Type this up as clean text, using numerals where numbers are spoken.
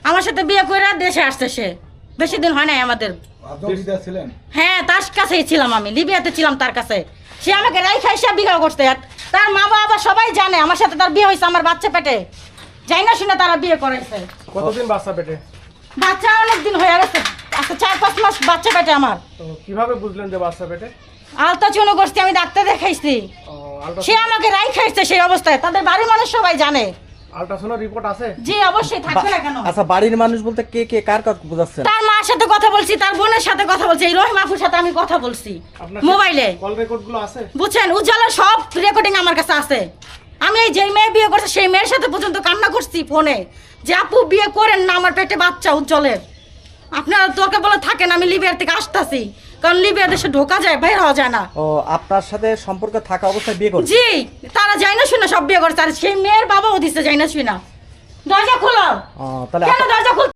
আমার সাথে বিয়ে করে দেশে আসছে সে, বেশি দিন হয় নাই আমাদের। হ্যাঁ, তার কাছেই ছিলাম আমি, লিবিয়াতে ছিলাম তার কাছে। সে আমাকে রাইখা এসে বিয়ে করতে, তার মা বাবা সবাই জানে আমার সাথে তার বিয়ে হয়েছে আমার বাচ্চা পেটে, যাই না শুনে তারা বিয়ে করাইছে। কতদিন বাচ্চা পেটে? বাচ্চা অনেক দিন হয়ে গেছে, আচ্ছা 4-5 মাস বাচ্চা পেটে আমার। তো কিভাবে বুঝলেন যে বাচ্চা পেটে? আলট্রাসাউন্ড করছি, আমি ডাক্তার দেখাইছি, সে আমাকে রাইখাইছে সেই অবস্থায়, তাদের বাড়ির মানুষ সবাই জানে। আলট্রাসাউন্ড রিপোর্ট আছে? জি অবশ্যই, থাকবে না কেন। আচ্ছা, বাড়ির মানুষ বলতে কে কে কার কার বোঝাচ্ছেন? তার মার সাথে কথা বলছি, তার বোনের সাথে কথা বলছি, এই রহিম আপুর সাথে আমি কথা বলছি মোবাইলে। কল রেকর্ড গুলো আছে? বুঝছেন, উজ্জ্বলের সব রেকর্ডিং আমার কাছে আছে। আমি এই যে মেয়ে বিয়ে করছে সেই মেয়ের সাথে পর্যন্ত কান্না করছি ফোনে, যে আপু বিয়ে করেন না, আমার পেটে বাচ্চা উজ্জ্বলের। আপনারা তোকে বলে থাকেন, আমি লিবিয়ার থেকে আসতেছি, কারণ লিবিয়া দেশে ঢোকা যায়, বের হওয়া যায় না। ও, আপনার সাথে সম্পর্ক থাকা অবস্থায় বিয়ে করছে? জি, তারা যাই না শুনে সব বিয়ে করছে, আর সেই মেয়ের বাবাও দিচ্ছে যাই না শুনা। দরজা খোলো, তাহলে কেন দরজা খুল